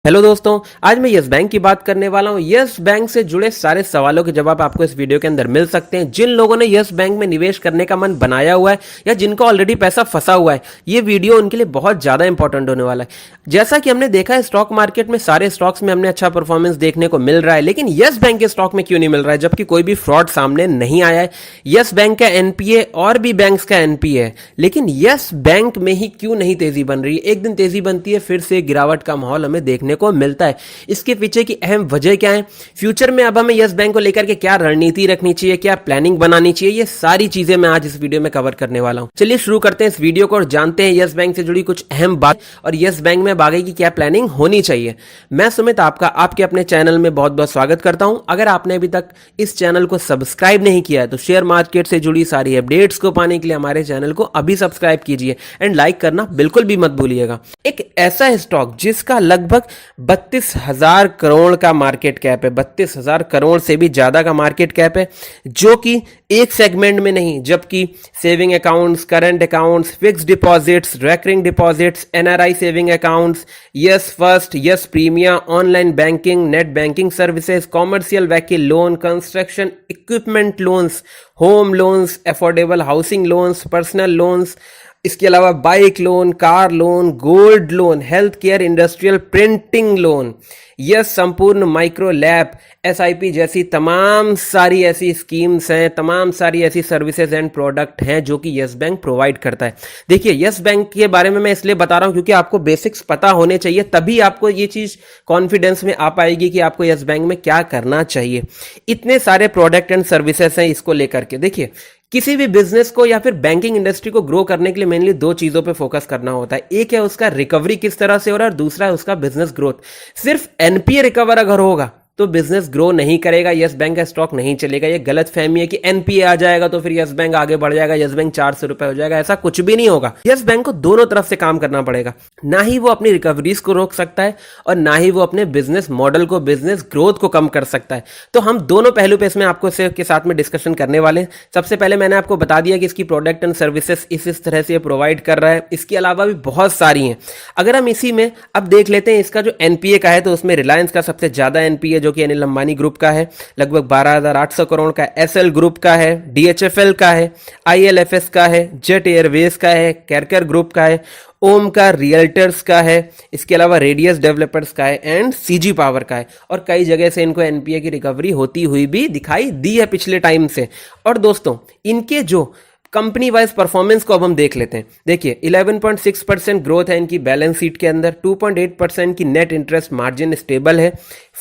Hello दोस्तों, आज मैं यस बैंक की बात करने वाला हूँ। यस बैंक से जुड़े सारे सवालों के जवाब आपको इस वीडियो के अंदर मिल सकते हैं। जिन लोगों ने यस बैंक में निवेश करने का मन बनाया हुआ है या जिनको ऑलरेडी पैसा फंसा हुआ है, ये वीडियो उनके लिए बहुत ज्यादा इंपॉर्टेंट होने वाला है। जैसा कि हमने देखा है स्टॉक मार्केट में सारे स्टॉक्स में हमने अच्छा परफॉर्मेंस देखने को मिल रहा है, लेकिन यस बैंक के स्टॉक में क्यों नहीं मिल रहा है जबकि कोई भी फ्रॉड सामने नहीं आया है। यस बैंक का एनपीए और भी बैंक्स का एनपीए है, लेकिन यस बैंक में ही क्यों नहीं तेजी बन रही है। एक दिन तेजी बनती है, फिर से गिरावट का माहौल हमें देखने को मिलता है। इसके पीछे की अहम वजह क्या है, फ्यूचर में अब हमें यस बैंक को लेकर के क्या रणनीति रखनी चाहिए, क्या प्लानिंग बनानी चाहिए, ये सारी चीजें मैं आज इस वीडियो में कवर करने वाला हूं। चलिए शुरू करते हैं इस वीडियो को और जानते हैं यस बैंक से जुड़ी कुछ अहम बात और यस बैंक में आगे की क्या प्लानिंग होनी चाहिए। मैं सुमित आपका आपके अपने चैनल में बहुत बहुत स्वागत करता हूं। अगर आपने अभी तक इस चैनल को सब्सक्राइब नहीं किया है तो शेयर मार्केट से जुड़ी सारी अपडेट्स को पाने के लिए हमारे चैनल को अभी सब्सक्राइब कीजिए एंड लाइक करना बिल्कुल भी मत भूलिएगा। एक ऐसा स्टॉक जिसका लगभग 32,000 करोड़ का मार्केट कैप है, 32,000 करोड़ से भी ज्यादा का मार्केट कैप है, जो कि एक सेगमेंट में नहीं जबकि saving accounts, current accounts, fixed deposits, recurring deposits, NRI saving accounts, yes first, yes Primia, online banking, net banking services, commercial vehicle loan, construction equipment loans, home loans, affordable housing loans, personal loans, इसके अलावा bike loan, car loan, gold loan, health care, industrial printing loan, yes संपूर्ण micro lab, SIP जैसी तमाम सारी ऐसी schemes हैं, तमाम सारी ऐसी सर्विसेज एंड प्रोडक्ट हैं जो कि यस बैंक प्रोवाइड करता है। देखिए, यस बैंक के बारे में मैं इसलिए बता रहा हूं क्योंकि आपको बेसिक्स पता होने चाहिए, तभी आपको ये चीज कॉन्फिडेंस में आ पाएगी कि आपको यस बैंक में क्या करना चाहिए। इतने सारे प्रोडक्ट एंड सर्विसेज हैं इसको लेकर के। देखिए, किसी भी बिजनेस को या फिर बैंकिंग इंडस्ट्री को ग्रो करने के लिए मेनली दो चीजों पे फोकस करना होता है। एक है उसका रिकवरी किस तरह से हो रहा है और दूसरा है उसका बिजनेस ग्रोथ। सिर्फ एनपीए रिकवर अगर होगा तो बिजनेस ग्रो नहीं करेगा, यस बैंक का स्टॉक नहीं चलेगा। ये गलत फहमी है कि एनपीए आ जाएगा तो फिर यस बैंक आगे बढ़ जाएगा, यस बैंक 400 रुपए हो जाएगा, ऐसा कुछ भी नहीं होगा। यस बैंक को दोनों तरफ से काम करना पड़ेगा। ना ही वो अपनी रिकवरीज को रोक सकता है और ना ही वो अपने बिजनेस मॉडल को, बिजनेस ग्रोथ को कम कर सकता है। तो हम दोनों पहलू पे इसमें आपको के साथ में डिस्कशन करने वाले हैं। सबसे पहले मैंने आपको बता दिया कि इसकी प्रोडक्ट एंड सर्विसेज इस तरह से प्रोवाइड कर रहा है। इसके अलावा भी बहुत सारी हैं। अगर हम इसी में अब देख लेते हैं इसका जो एनपीए का है, तो उसमें रिलायंस का सबसे ज्यादा एनपीए जो कि अनिल अंबानी ग्रुप का है, लगभग 12,800 करोड़ का, एसएल ग्रुप का है, डीएचएफएल का है, आईएलएफएस का है, जेट एयरवेज का है, कैरकर ग्रुप का है, ओम का, रियल्टर्स का है, इसके अलावा रेडियस डेवलपर्स का है एंड सीजी पावर का है। और कई जगह से इनको एनपीए की रिकवरी होती हुई भी दिखाई दी है पिछले टाइम से। और दोस्तों, इनके जो कंपनी वाइज परफॉर्मेंस को अब हम देख लेते हैं। देखिए, 11.6% ग्रोथ है इनकी बैलेंस शीट के अंदर, 2.8% की नेट इंटरेस्ट मार्जिन स्टेबल है,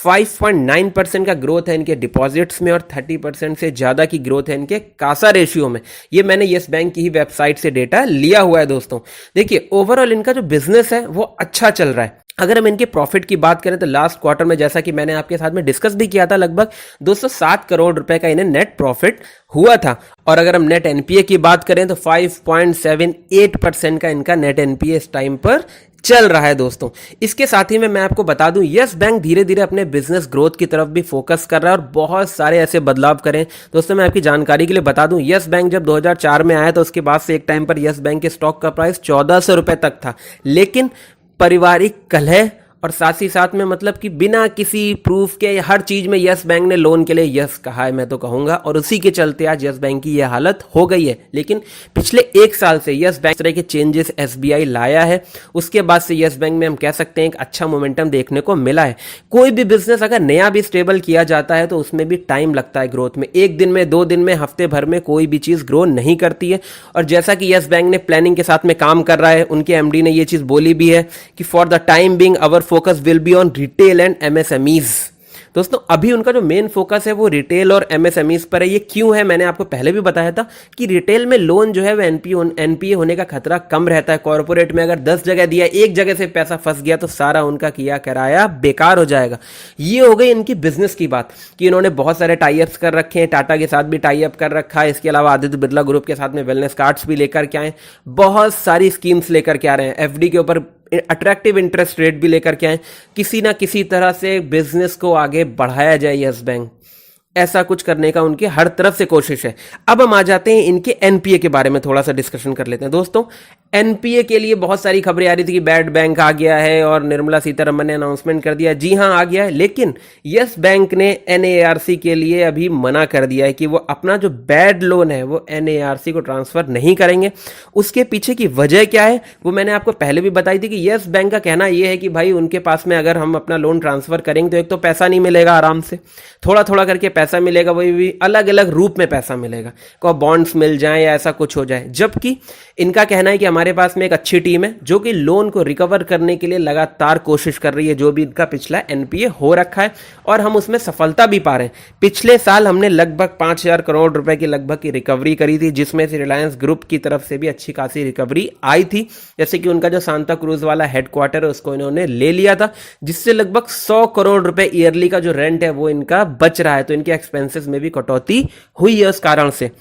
5.9% का ग्रोथ है इनके डिपॉजिट्स में और 30% से ज्यादा की ग्रोथ है इनके कासा रेशियो में। ये मैंने यस बैंक की ही वेबसाइट से डेटा लिया हुआ है दोस्तों। देखिए, ओवरऑल इनका जो बिजनेस है वो अच्छा चल रहा है। अगर हम इनके प्रॉफिट की बात करें तो लास्ट क्वार्टर में, जैसा कि मैंने आपके साथ में डिस्कस भी किया था, लगभग 207 करोड़ रुपए का इन्हें नेट प्रॉफिट हुआ था। और अगर हम नेट एनपीए की बात करें तो 5.78% का इनका नेट एनपीए इस टाइम पर चल रहा है दोस्तों। इसके साथ ही में मैं आपको बता दूं, यस बैंक धीरे धीरे अपने बिजनेस ग्रोथ की तरफ भी फोकस कर रहा है और बहुत सारे ऐसे बदलाव करें। दोस्तों, मैं आपकी जानकारी के लिए बता दूं, यस बैंक जब 2004 में आया तो उसके बाद से एक टाइम पर यस बैंक के स्टॉक का प्राइस 1400 रुपए तक था, लेकिन पारिवारिक कलह और साथ ही साथ में मतलब कि बिना किसी प्रूफ के हर चीज में यस बैंक ने लोन के लिए यस कहा है, मैं तो कहूंगा, और उसी के चलते आज यस बैंक की यह हालत हो गई है। लेकिन पिछले एक साल से यस बैंक तरह के चेंजेस एसबीआई लाया है, उसके बाद से यस बैंक में हम कह सकते हैं एक अच्छा मोमेंटम देखने को मिला है। कोई भी बिजनेस अगर नया भी स्टेबल किया जाता है तो उसमें भी टाइम लगता है ग्रोथ में। एक दिन में, 2 दिन में, हफ्ते भर में कोई भी चीज ग्रो नहीं करती है। और जैसा कि यस बैंक ने प्लानिंग के साथ में काम कर रहा है, उनके एमडी ने यह चीज बोली भी है कि for the time being our focus will be on retail and MSMEs. दोस्तों, अभी उनका जो मेन फोकस है वो रिटेल और एमएसएमईज पर है। ये क्यों है, मैंने आपको पहले भी बताया था कि रिटेल में लोन जो है वो एनपीए होने का खतरा कम रहता है। कॉर्पोरेट में अगर 10 जगह दिया, एक जगह से पैसा फंस गया तो सारा उनका किया कराया बेकार हो जाएगा। ये हो गई इनकी बिजनेस की बात कि इन्होंने बहुत सारे टाई अप्स कर रखे हैं, टाटा के साथ भी टाई अप कर रखा है, इसके अलावा आदित्य बिरला ग्रुप के साथ में वेलनेस कार्ड्स भी लेकर के आए, बहुत सारी स्कीम्स लेकर के आ रहे हैं, एफडी के ऊपर अट्रैक्टिव इंटरेस्ट रेट भी लेकर के आए। किसी ना किसी तरह से बिजनेस को आगे बढ़ाया जाए यस बैंक, ऐसा कुछ करने का उनकी हर तरफ से कोशिश है। अब हम आ जाते हैं इनके एनपीए के बारे में, थोड़ा सा डिस्कशन कर लेते हैं दोस्तों। एनपीए के लिए बहुत सारी खबरें आ रही थी कि बैड बैंक आ गया है और निर्मला सीतारमण ने अनाउंसमेंट कर दिया। जी हां, आ गया है, लेकिन यस बैंक ने एनएआरसी के लिए अभी मना कर दिया है कि वो अपना जो बैड लोन है वो एनएआरसी को ट्रांसफर नहीं करेंगे। उसके पीछे की वजह क्या है वो मैंने आपको पहले भी बताई थी कि यस बैंक का कहना यह है कि भाई उनके पास में अगर हम अपना लोन ट्रांसफर करेंगे तो एक तो पैसा नहीं मिलेगा आराम से, थोड़ा थोड़ा करके पैसा मिलेगा, वही भी अलग अलग रूप में पैसा मिलेगा, को बॉन्ड्स मिल जाए या ऐसा कुछ हो जाए। जबकि इनका कहना है कि हमारे पास में एक अच्छी टीम है जो कि लोन को रिकवर करने के लिए लगातार कोशिश कर रही है, जो भी इनका पिछला एनपीए हो रखा है, और हम उसमें सफलता भी पा रहे हैं। पिछले साल हमने लगभग 5,000 करोड़ रुपए की लगभग की रिकवरी करी थी, जिसमें से रिलायंस ग्रुप की तरफ से भी अच्छी खासी रिकवरी आई थी। जैसे कि उनका जो सांता क्रूज वाला हेडक्वार्टर है उसको इन्होंने ले लिया था, जिससे लगभग 100 करोड़ रुपए ईयरली का जो रेंट है वो इनका बच रहा है। तो इनके एक्सपेंसेस में भी कटौती हुई है उस कारण से।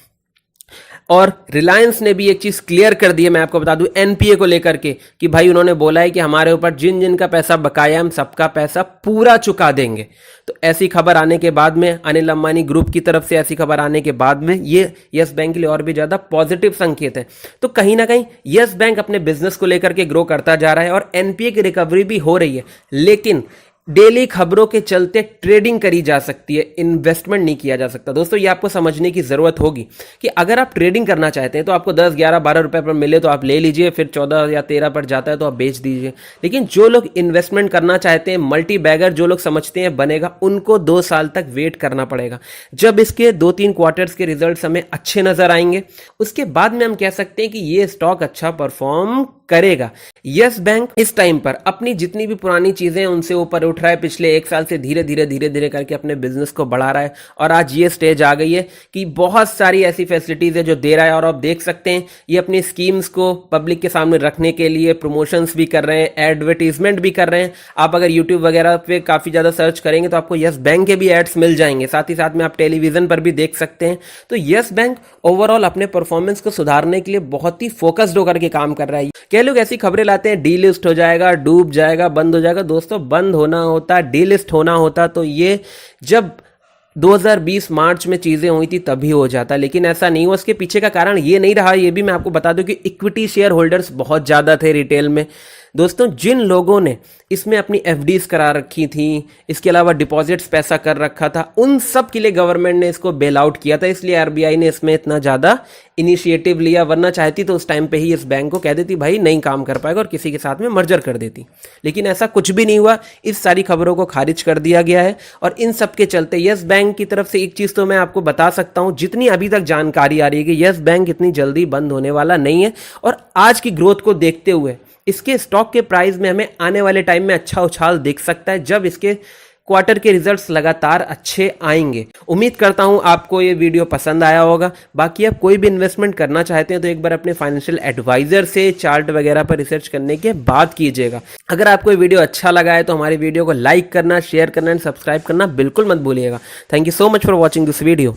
और रिलायंस ने भी एक चीज क्लियर कर दी है, मैं आपको बता दूं एनपीए को लेकर के, कि भाई उन्होंने बोला है कि हमारे ऊपर जिन जिन का पैसा बकाया हम सबका पैसा पूरा चुका देंगे। तो ऐसी खबर आने के बाद में, अनिल अंबानी ग्रुप की तरफ से ऐसी खबर आने के बाद में, ये यस बैंक के लिए और भी ज्यादा पॉजिटिव संकेत है। तो कहीं ना कहीं यस बैंक अपने बिजनेस को लेकर के ग्रो करता जा रहा है और एनपीए की रिकवरी भी हो रही है। लेकिन डेली खबरों के चलते ट्रेडिंग करी जा सकती है, इन्वेस्टमेंट नहीं किया जा सकता। दोस्तों ये आपको समझने की जरूरत होगी कि अगर आप ट्रेडिंग करना चाहते हैं तो आपको 10, 11, 12 रुपए पर मिले तो आप ले लीजिए, फिर 14 या 13 पर जाता है तो आप बेच दीजिए। लेकिन जो लोग इन्वेस्टमेंट करना चाहते हैं, मल्टी बैगर जो लोग समझते हैं बनेगा, उनको 2 साल तक वेट करना पड़ेगा। जब इसके 2-3 क्वार्टर्स के रिजल्ट हमें अच्छे नजर आएंगे उसके बाद में हम कह सकते हैं कि ये स्टॉक अच्छा परफॉर्म करेगा। यस बैंक इस टाइम पर अपनी जितनी भी पुरानी चीजें उनसे ऊपर उठ रहा है, पिछले 1 साल से धीरे धीरे करके अपने बिजनेस को बढ़ा रहा है, और आज ये स्टेज आ गई है कि बहुत सारी ऐसी फैसिलिटीज है जो दे रहा है। और आप देख सकते हैं ये अपनी स्कीम्स को पब्लिक के सामने रखने के लिए प्रमोशंस भी कर रहे हैं, एडवर्टीजमेंट भी कर रहे हैं। आप अगर यूट्यूब वगैरह पे काफी ज्यादा सर्च करेंगे तो आपको यस बैंक के भी एड्स मिल जाएंगे, साथ ही साथ में आप टेलीविजन पर भी देख सकते हैं। तो यस बैंक ओवरऑल अपने परफॉर्मेंस को सुधारने के लिए बहुत ही फोकस्ड होकर के काम कर रहा है। कई लोग ऐसी खबरें लाते हैं डीलिस्ट हो जाएगा, डूब जाएगा, बंद हो जाएगा। दोस्तों बंद होना होता, डीलिस्ट होना होता तो ये जब 2020 मार्च में चीजें हुई थी तभी हो जाता, लेकिन ऐसा नहीं हुआ। उसके पीछे का कारण ये नहीं रहा, ये भी मैं आपको बता दूं कि इक्विटी शेयर होल्डर्स बहुत ज्यादा थे रिटेल में। दोस्तों जिन लोगों ने इसमें अपनी एफडीज करा रखी थी, इसके अलावा डिपॉजिट्स पैसा कर रखा था, उन सब के लिए गवर्नमेंट ने इसको बेल आउट किया था, इसलिए आरबीआई ने इसमें इतना ज्यादा इनिशिएटिव लिया। वरना चाहती तो उस टाइम पे ही इस बैंक को कह देती भाई नहीं काम कर पाएगा और किसी के साथ में मर्जर कर देती। लेकिन ऐसा कुछ भी नहीं हुआ, इस सारी खबरों को खारिज कर दिया गया है। और इन सब के चलते यस बैंक की तरफ से एक चीज तो मैं आपको बता सकता हूं, जितनी अभी तक जानकारी आ रही है कि यस बैंक इतनी जल्दी बंद होने वाला नहीं है। और आज की ग्रोथ को देखते हुए इसके स्टॉक के प्राइस में हमें आने वाले टाइम में अच्छा उछाल दिख सकता है, जब इसके क्वार्टर के रिजल्ट्स लगातार अच्छे आएंगे। उम्मीद करता हूं आपको ये वीडियो पसंद आया होगा। बाकी आप कोई भी इन्वेस्टमेंट करना चाहते हैं तो एक बार अपने फाइनेंशियल एडवाइजर से चार्ट वगैरह पर रिसर्च करने के बाद कीजिएगा। अगर आपको ये वीडियो अच्छा लगा है तो हमारी वीडियो को लाइक करना, शेयर करना एंड सब्सक्राइब करना बिल्कुल मत भूलिएगा। Thank you so much for watching this video.